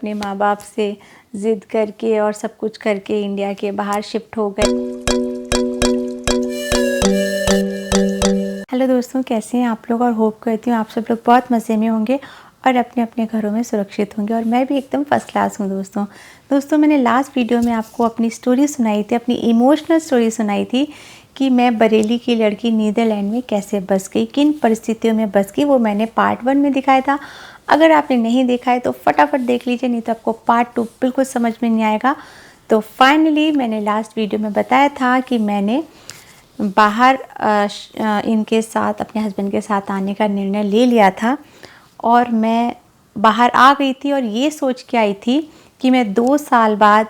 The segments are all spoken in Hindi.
अपने माँ बाप से ज़िद करके और सब कुछ करके इंडिया के बाहर शिफ्ट हो गए। हेलो दोस्तों, कैसे हैं आप लोग? और होप करती हूँ आप सब लोग बहुत मज़े में होंगे और अपने अपने घरों में सुरक्षित होंगे। और मैं भी एकदम फर्स्ट क्लास हूँ दोस्तों मैंने लास्ट वीडियो में आपको अपनी स्टोरी सुनाई थी, अपनी इमोशनल स्टोरी सुनाई थी कि मैं बरेली की लड़की नीदरलैंड में कैसे बस गई, किन परिस्थितियों में बस गई। वो मैंने पार्ट 1 में दिखाया था। अगर आपने नहीं देखा है तो फटाफट देख लीजिए, नहीं तो आपको पार्ट 2 बिल्कुल समझ में नहीं आएगा। तो फाइनली मैंने लास्ट वीडियो में बताया था कि मैंने बाहर इनके साथ, अपने हस्बैंड के साथ आने का निर्णय ले लिया था और मैं बाहर आ गई थी और ये सोच के आई थी कि मैं 2 साल बाद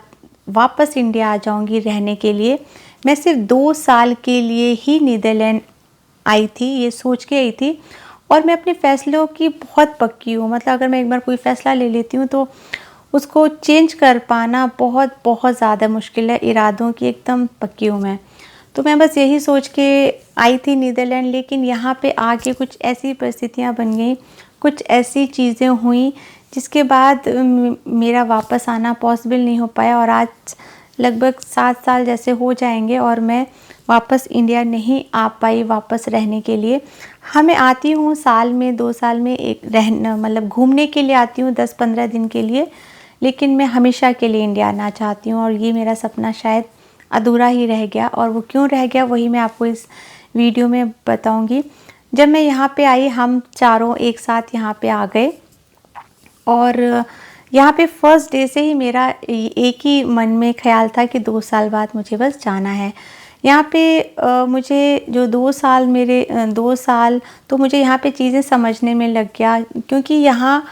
वापस इंडिया आ जाऊंगी रहने के लिए। मैं सिर्फ 2 साल के लिए ही नीदरलैंड आई थी, ये सोच के आई थी। और मैं अपने फ़ैसलों की बहुत पक्की हूँ, मतलब अगर मैं एक बार कोई फ़ैसला ले लेती हूँ तो उसको चेंज कर पाना बहुत बहुत ज़्यादा मुश्किल है। इरादों की एकदम पक्की हूँ मैं। तो मैं बस यही सोच के आई थी नीदरलैंड, लेकिन यहाँ पे आके कुछ ऐसी परिस्थितियाँ बन गई, कुछ ऐसी चीज़ें हुई जिसके बाद मेरा वापस आना पॉसिबल नहीं हो पाया। और आज लगभग 7 साल जैसे हो जाएंगे और मैं वापस इंडिया नहीं आ पाई वापस रहने के लिए। हाँ, मैं आती हूँ साल में 2 साल में एक रहना, मतलब घूमने के लिए आती हूँ 10-15 दिन के लिए, लेकिन मैं हमेशा के लिए इंडिया आना चाहती हूँ। और ये मेरा सपना शायद अधूरा ही रह गया, और वो क्यों रह गया वही मैं आपको इस वीडियो में बताऊंगी। जब मैं यहाँ पे आई, हम चारों एक साथ यहाँ पे आ गए और यहाँ पे फर्स्ट डे से ही मेरा एक ही मन में ख्याल था कि 2 साल बाद मुझे बस जाना है यहाँ पे। मुझे जो 2 साल मेरे 2 साल तो मुझे यहाँ पे चीज़ें समझने में लग गया, क्योंकि यहाँ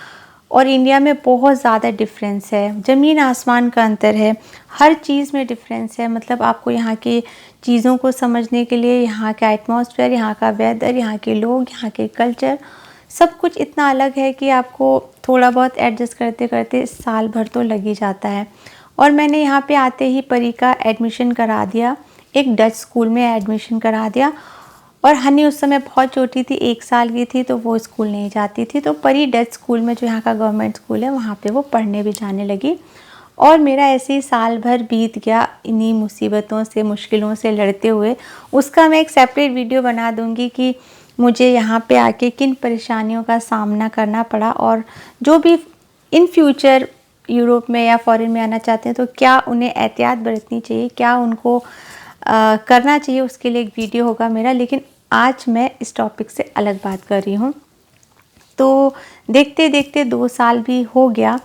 और इंडिया में बहुत ज़्यादा डिफरेंस है, ज़मीन आसमान का अंतर है, हर चीज़ में डिफरेंस है। मतलब आपको यहाँ की चीज़ों को समझने के लिए यहाँ का एटमॉस्फेयर, यहाँ का वेदर, यहाँ के लोग, यहाँ के कल्चर, सब कुछ इतना अलग है कि आपको थोड़ा बहुत एडजस्ट करते करते साल भर तो लग ही जाता है। और मैंने यहाँ पे आते ही परी का एडमिशन करा दिया, एक डच स्कूल में एडमिशन करा दिया। और हनी उस समय बहुत छोटी थी, 1 साल की थी, तो वो स्कूल नहीं जाती थी। तो परी डच स्कूल में, जो यहाँ का गवर्नमेंट स्कूल है, वहाँ पे वो पढ़ने भी जाने लगी। और मेरा ऐसे ही साल भर बीत गया इन्हीं मुसीबतों से, मुश्किलों से लड़ते हुए। उसका मैं एक सेपरेट वीडियो बना दूँगी कि मुझे यहाँ पे आके किन परेशानियों का सामना करना पड़ा, और जो भी इन फ्यूचर यूरोप में या फॉरेन में आना चाहते हैं तो क्या उन्हें एहतियात बरतनी चाहिए, क्या उनको करना चाहिए, उसके लिए एक वीडियो होगा मेरा। लेकिन आज मैं इस टॉपिक से अलग बात कर रही हूँ। तो देखते देखते 2 साल भी हो गया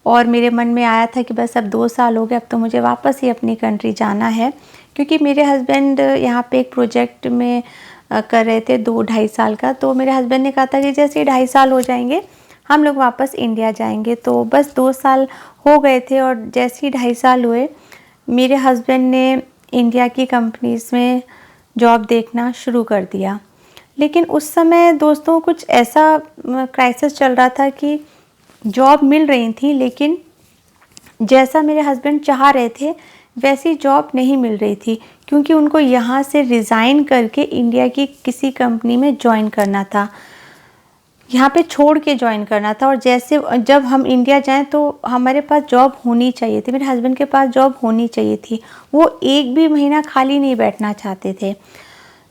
और मेरे मन में आया था कि बस अब 2 साल हो गए, अब तो मुझे वापस ही अपनी कंट्री जाना है। क्योंकि मेरे हस्बैंड यहाँ पे एक प्रोजेक्ट में कर रहे थे 2-2.5 साल का। तो मेरे हस्बैंड ने कहा था कि जैसे ही 2.5 साल हो जाएंगे हम लोग वापस इंडिया जाएंगे। तो बस 2 साल हो गए थे और जैसे ही 2.5 साल हुए, मेरे हस्बैंड ने इंडिया की कंपनीज़ में जॉब देखना शुरू कर दिया। लेकिन उस समय दोस्तों कुछ ऐसा क्राइसिस चल रहा था कि जॉब मिल रही थी, लेकिन जैसा मेरे हस्बैंड चाह रहे थे वैसी जॉब नहीं मिल रही थी, क्योंकि उनको यहाँ से रिज़ाइन करके इंडिया की किसी कंपनी में ज्वाइन करना था, यहाँ पे छोड़ के ज्वाइन करना था। और जैसे जब हम इंडिया जाएं तो हमारे पास जॉब होनी चाहिए थी, मेरे हस्बैंड के पास जॉब होनी चाहिए थी। वो एक भी महीना खाली नहीं बैठना चाहते थे।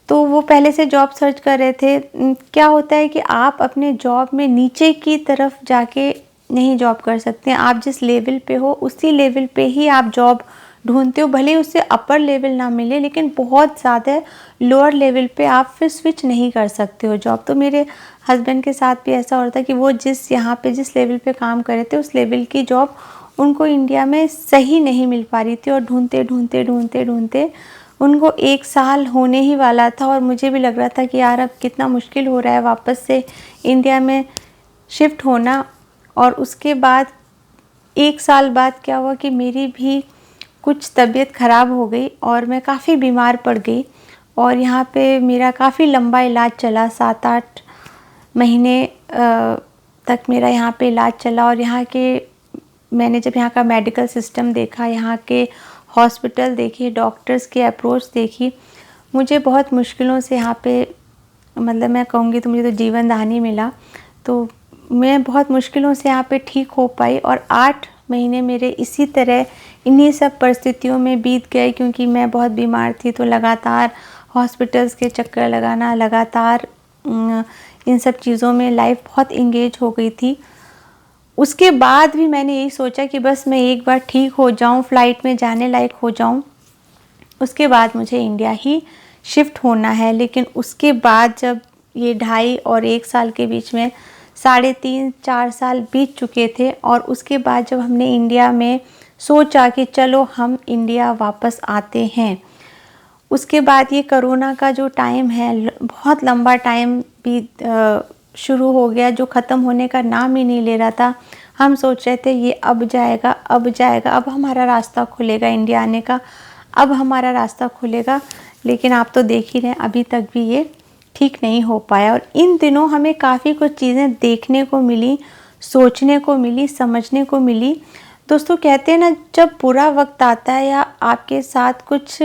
तो वो पहले से जॉब सर्च कर रहे थे। क्या होता है कि आप अपने जॉब में नीचे की तरफ जाके नहीं जॉब कर सकते। आप जिस लेवल पे हो उसी लेवल पे ही आप जॉब ढूंढते हो, भले उससे अपर लेवल ना मिले, लेकिन बहुत ज़्यादा लोअर लेवल पे आप फिर स्विच नहीं कर सकते हो जॉब। तो मेरे हस्बैंड के साथ भी ऐसा हो रहा था कि वो यहाँ पे जिस लेवल पे काम कर रहे थे उस लेवल की जॉब उनको इंडिया में सही नहीं मिल पा रही थी। और ढूंढते ढूंढते ढूंढते ढूंढते उनको 1 साल होने ही वाला था और मुझे भी लग रहा था कि यार अब कितना मुश्किल हो रहा है वापस से इंडिया में शिफ्ट होना। और उसके बाद 1 साल बाद क्या हुआ कि मेरी भी कुछ तबीयत ख़राब हो गई और मैं काफ़ी बीमार पड़ गई। और यहाँ पे मेरा काफ़ी लंबा इलाज चला, 7-8 महीने तक मेरा यहाँ पे इलाज चला। और यहाँ के मैंने जब यहाँ का मेडिकल सिस्टम देखा, यहाँ के हॉस्पिटल देखे, डॉक्टर्स की अप्रोच देखी, मुझे बहुत मुश्किलों से यहाँ पे, मतलब मैं कहूँगी तो मुझे तो जीवन दान ही मिला। तो मैं बहुत मुश्किलों से यहाँ पे ठीक हो पाई और 8 महीने मेरे इसी तरह इन्हीं सब परिस्थितियों में बीत गए, क्योंकि मैं बहुत बीमार थी। तो लगातार हॉस्पिटल्स के चक्कर लगाना, लगातार इन सब चीज़ों में लाइफ बहुत इंगेज हो गई थी। उसके बाद भी मैंने यही सोचा कि बस मैं एक बार ठीक हो जाऊं, फ़्लाइट में जाने लायक हो जाऊं, उसके बाद मुझे इंडिया ही शिफ्ट होना है। लेकिन उसके बाद जब ये 2.5 और 1 साल के बीच में 3.5-4 साल बीत चुके थे, और उसके बाद जब हमने इंडिया में सोचा कि चलो हम इंडिया वापस आते हैं, उसके बाद ये कोरोना का जो टाइम है, बहुत लंबा टाइम भी शुरू हो गया, जो ख़त्म होने का नाम ही नहीं ले रहा था। हम सोच रहे थे ये अब जाएगा, अब जाएगा, अब हमारा रास्ता खुलेगा इंडिया आने का, अब हमारा रास्ता खुलेगा। लेकिन आप तो देख ही रहे हैं, अभी तक भी ये ठीक नहीं हो पाया। और इन दिनों हमें काफ़ी कुछ चीज़ें देखने को मिली, सोचने को मिली, समझने को मिली। दोस्तों कहते हैं ना, जब बुरा वक्त आता है या आपके साथ कुछ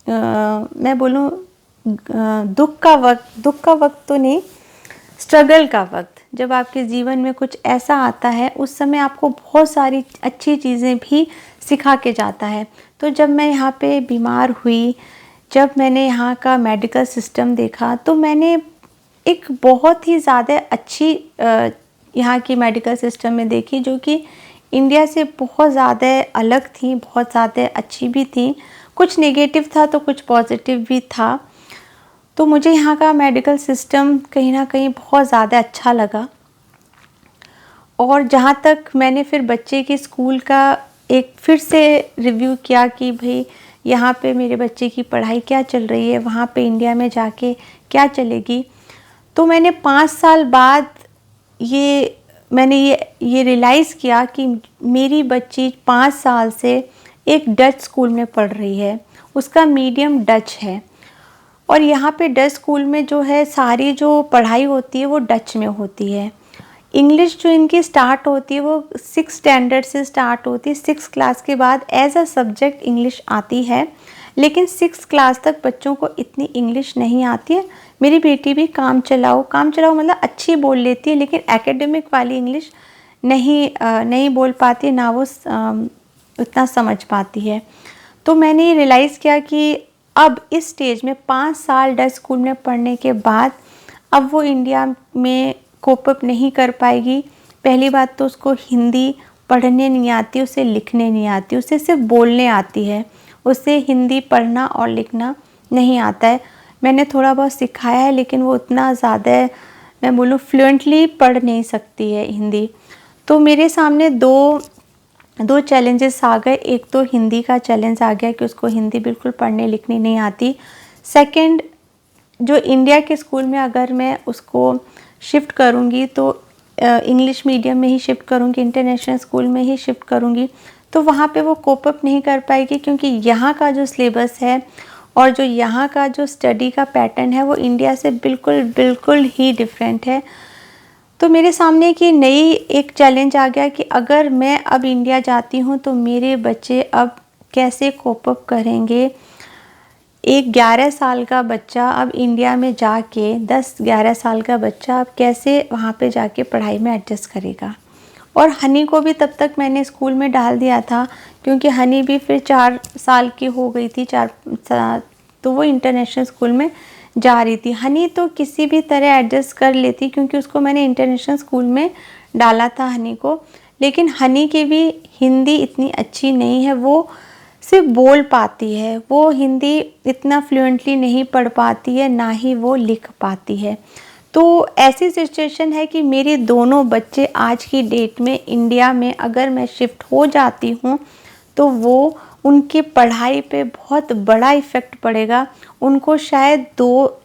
मैं बोलूँ दुख का वक्त तो नहीं, स्ट्रगल का वक्त, जब आपके जीवन में कुछ ऐसा आता है, उस समय आपको बहुत सारी अच्छी चीज़ें भी सिखा के जाता है। तो जब मैं यहाँ पे बीमार हुई, जब मैंने यहाँ का मेडिकल सिस्टम देखा, तो मैंने एक बहुत ही ज़्यादा अच्छी यहाँ की मेडिकल सिस्टम में देखी, जो कि इंडिया से बहुत ज़्यादा अलग थी, बहुत ज़्यादा अच्छी भी थी। कुछ नेगेटिव था तो कुछ पॉजिटिव भी था। तो मुझे यहाँ का मेडिकल सिस्टम कहीं ना कहीं बहुत ज़्यादा अच्छा लगा। और जहाँ तक मैंने फिर बच्चे के स्कूल का एक फिर से रिव्यू किया कि भाई यहाँ पे मेरे बच्चे की पढ़ाई क्या चल रही है, वहाँ पे इंडिया में जाके क्या चलेगी, तो मैंने 5 साल बाद मैंने ये रियलाइज़ किया कि मेरी बच्ची 5 साल से एक डच स्कूल में पढ़ रही है, उसका मीडियम डच है। और यहाँ पे डच स्कूल में जो है, सारी जो पढ़ाई होती है वो डच में होती है। इंग्लिश जो इनकी स्टार्ट होती है वो 6 स्टैंडर्ड से स्टार्ट होती है। 6 क्लास के बाद एज अ सब्जेक्ट इंग्लिश आती है, लेकिन 6 क्लास तक बच्चों को इतनी इंग्लिश नहीं आती है। मेरी बेटी भी काम चलाओ मतलब अच्छी बोल लेती है, लेकिन एकेडमिक वाली इंग्लिश नहीं बोल पाती, ना वो उतना समझ पाती है। तो मैंने ये रियलाइज़ किया कि अब इस स्टेज में 5 साल डच स्कूल में पढ़ने के बाद अब वो इंडिया में कोप अप नहीं कर पाएगी। पहली बात तो उसको हिंदी पढ़ने नहीं आती, उसे लिखने नहीं आती, उसे सिर्फ बोलने आती है, उसे हिंदी पढ़ना और लिखना नहीं आता है। मैंने थोड़ा बहुत सिखाया है, लेकिन वो उतना ज़्यादा मैं बोलूँ फ्लुएंटली पढ़ नहीं सकती है हिंदी। तो मेरे सामने दो चैलेंजेस आ गए। एक तो हिंदी का चैलेंज आ गया कि उसको हिंदी बिल्कुल पढ़ने लिखनी नहीं आती। सेकंड, जो इंडिया के स्कूल में अगर मैं उसको शिफ्ट करूँगी तो इंग्लिश मीडियम में ही शिफ्ट करूँगी, इंटरनेशनल स्कूल में ही शिफ्ट करूँगी, तो वहाँ पे वो कोप अप नहीं कर पाएगी, क्योंकि यहाँ का जो सिलेबस है और जो यहाँ का जो स्टडी का पैटर्न है वो इंडिया से बिल्कुल ही डिफरेंट है। तो मेरे सामने एक चैलेंज आ गया कि अगर मैं अब इंडिया जाती हूँ तो मेरे बच्चे अब कैसे कोप अप करेंगे। एक 11 साल का बच्चा अब इंडिया में जाके 10-11 साल का बच्चा अब कैसे वहाँ पे जाके पढ़ाई में एडजस्ट करेगा। और हनी को भी तब तक मैंने स्कूल में डाल दिया था, क्योंकि हनी भी फिर 4 साल की हो गई थी, तो वो इंटरनेशनल स्कूल में जा रही थी। हनी तो किसी भी तरह एडजस्ट कर लेती, क्योंकि उसको मैंने इंटरनेशनल स्कूल में डाला था हनी को। लेकिन हनी की भी हिंदी इतनी अच्छी नहीं है, वो सिर्फ बोल पाती है, वो हिंदी इतना फ्लुएंटली नहीं पढ़ पाती है, ना ही वो लिख पाती है। तो ऐसी सिचुएशन है कि मेरे दोनों बच्चे आज की डेट में इंडिया में अगर मैं शिफ्ट हो जाती हूँ तो वो उनकी पढ़ाई पे बहुत बड़ा इफ़ेक्ट पड़ेगा। उनको शायद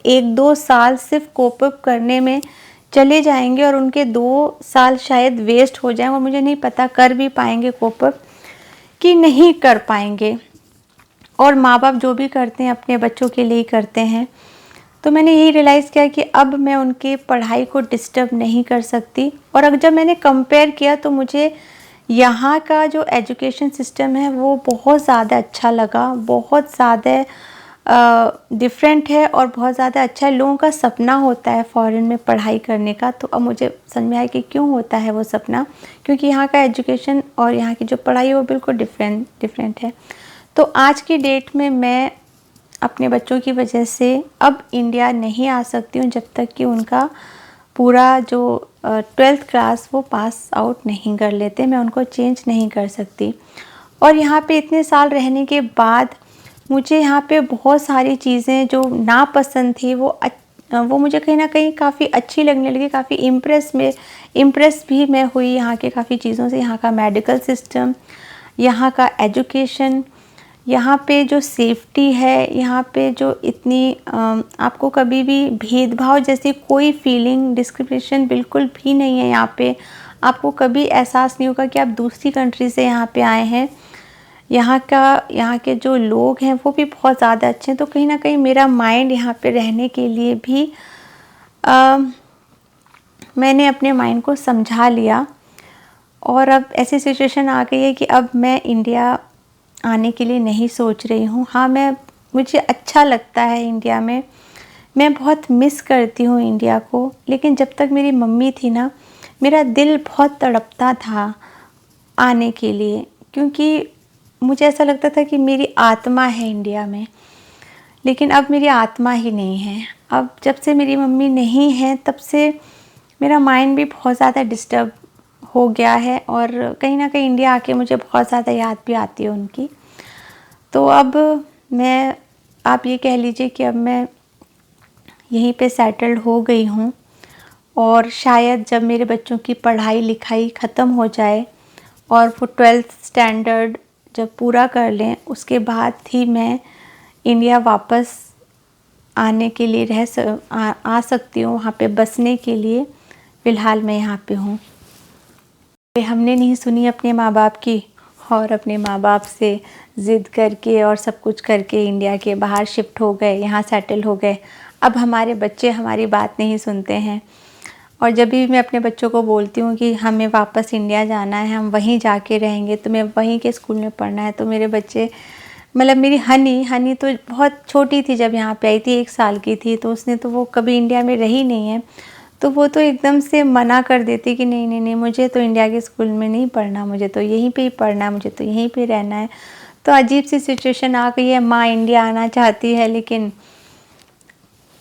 1-2 साल सिर्फ कोप अप करने में चले जाएंगे और उनके 2 साल शायद वेस्ट हो जाएंगे, और मुझे नहीं पता कर भी पाएंगे कोप अप कि नहीं कर पाएंगे। और माँ बाप जो भी करते हैं अपने बच्चों के लिए ही करते हैं। तो मैंने यही रियलाइज़ किया कि अब मैं उनके पढ़ाई को डिस्टर्ब नहीं कर सकती। और अब जब मैंने कंपेयर किया तो मुझे यहाँ का जो एजुकेशन सिस्टम है वो बहुत ज़्यादा अच्छा लगा, बहुत ज़्यादा डिफरेंट है और बहुत ज़्यादा अच्छा है। लोगों का सपना होता है फ़ॉरेन में पढ़ाई करने का, तो अब मुझे समझ में आया कि क्यों होता है वो सपना, क्योंकि यहाँ का एजुकेशन और यहाँ की जो पढ़ाई है वो बिल्कुल डिफरेंट है। तो आज की डेट में मैं अपने बच्चों की वजह से अब इंडिया नहीं आ सकती हूँ जब तक कि उनका पूरा जो 12th क्लास वो पास आउट नहीं कर लेते। मैं उनको चेंज नहीं कर सकती। और यहाँ पे इतने साल रहने के बाद मुझे यहाँ पे बहुत सारी चीज़ें जो नापसंद थी वो मुझे कहीं ना कहीं काफ़ी अच्छी लगने लगी। काफ़ी इम्प्रेस भी मैं हुई यहाँ के काफ़ी चीज़ों से। यहाँ का मेडिकल सिस्टम, यहाँ का एजुकेशन, यहाँ पे जो सेफ्टी है, यहाँ पे जो इतनी आपको कभी भी भेदभाव जैसी कोई फीलिंग, डिस्क्रिमिनेशन बिल्कुल भी नहीं है यहाँ पे। आपको कभी एहसास नहीं होगा कि आप दूसरी कंट्री से यहाँ पे आए हैं। यहाँ के जो लोग हैं वो भी बहुत ज़्यादा अच्छे हैं। तो कहीं ना कहीं मेरा माइंड यहाँ पे रहने के लिए भी मैंने अपने माइंड को समझा लिया। और अब ऐसी सिचुएशन आ गई है कि अब मैं इंडिया आने के लिए नहीं सोच रही हूँ। हाँ, मुझे अच्छा लगता है इंडिया में, मैं बहुत मिस करती हूँ इंडिया को। लेकिन जब तक मेरी मम्मी थी ना, मेरा दिल बहुत तड़पता था आने के लिए, क्योंकि मुझे ऐसा लगता था कि मेरी आत्मा है इंडिया में। लेकिन अब मेरी आत्मा ही नहीं है। अब जब से मेरी मम्मी नहीं है तब से मेरा माइंड भी बहुत ज़्यादा डिस्टर्ब हो गया है और कहीं ना कहीं इंडिया आके मुझे बहुत ज़्यादा याद भी आती है उनकी। तो अब आप ये कह लीजिए कि अब मैं यहीं पे सेटल्ड हो गई हूँ। और शायद जब मेरे बच्चों की पढ़ाई लिखाई ख़त्म हो जाए और वो 12th स्टैंडर्ड जब पूरा कर लें, उसके बाद ही मैं इंडिया वापस आने के लिए आ सकती हूँ, वहाँ पे बसने के लिए। फ़िलहाल मैं यहाँ पे हूँ। हमने नहीं सुनी अपने माँ बाप की और अपने माँ बाप से ज़िद करके और सब कुछ करके इंडिया के बाहर शिफ्ट हो गए, यहाँ सेटल हो गए। अब हमारे बच्चे हमारी बात नहीं सुनते हैं। और जब भी मैं अपने बच्चों को बोलती हूँ कि हमें वापस इंडिया जाना है, हम वहीं जाके रहेंगे, तुम्हें वहीं के स्कूल में पढ़ना है, तो मेरे बच्चे, मतलब मेरी हनी तो बहुत छोटी थी जब यहाँ पे आई थी, 1 साल की थी, तो उसने तो वो कभी इंडिया में रही नहीं है। तो वो तो एकदम से मना कर देती कि नहीं नहीं नहीं, मुझे तो इंडिया के स्कूल में नहीं पढ़ना, मुझे तो यहीं पे ही पढ़ना है, मुझे तो यहीं पे रहना है। तो अजीब सी सिचुएशन आ गई है। माँ इंडिया आना चाहती है लेकिन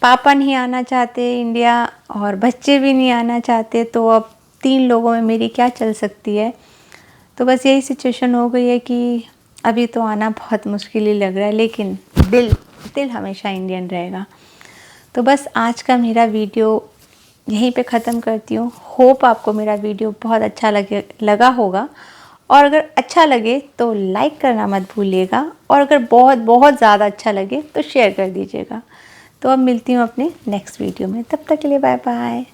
पापा नहीं आना चाहते इंडिया और बच्चे भी नहीं आना चाहते। तो अब 3 लोगों में मेरी क्या चल सकती है। तो बस यही सिचुएशन हो गई है कि अभी तो आना बहुत मुश्किल ही लग रहा है, लेकिन दिल हमेशा इंडियन रहेगा। तो बस आज का मेरा वीडियो यहीं पे ख़त्म करती हूँ। होप आपको मेरा वीडियो बहुत अच्छा लगा होगा। और अगर अच्छा लगे तो लाइक करना मत भूलिएगा, और अगर बहुत बहुत ज़्यादा अच्छा लगे तो शेयर कर दीजिएगा। तो अब मिलती हूँ अपने नेक्स्ट वीडियो में। तब तक के लिए बाय बाय।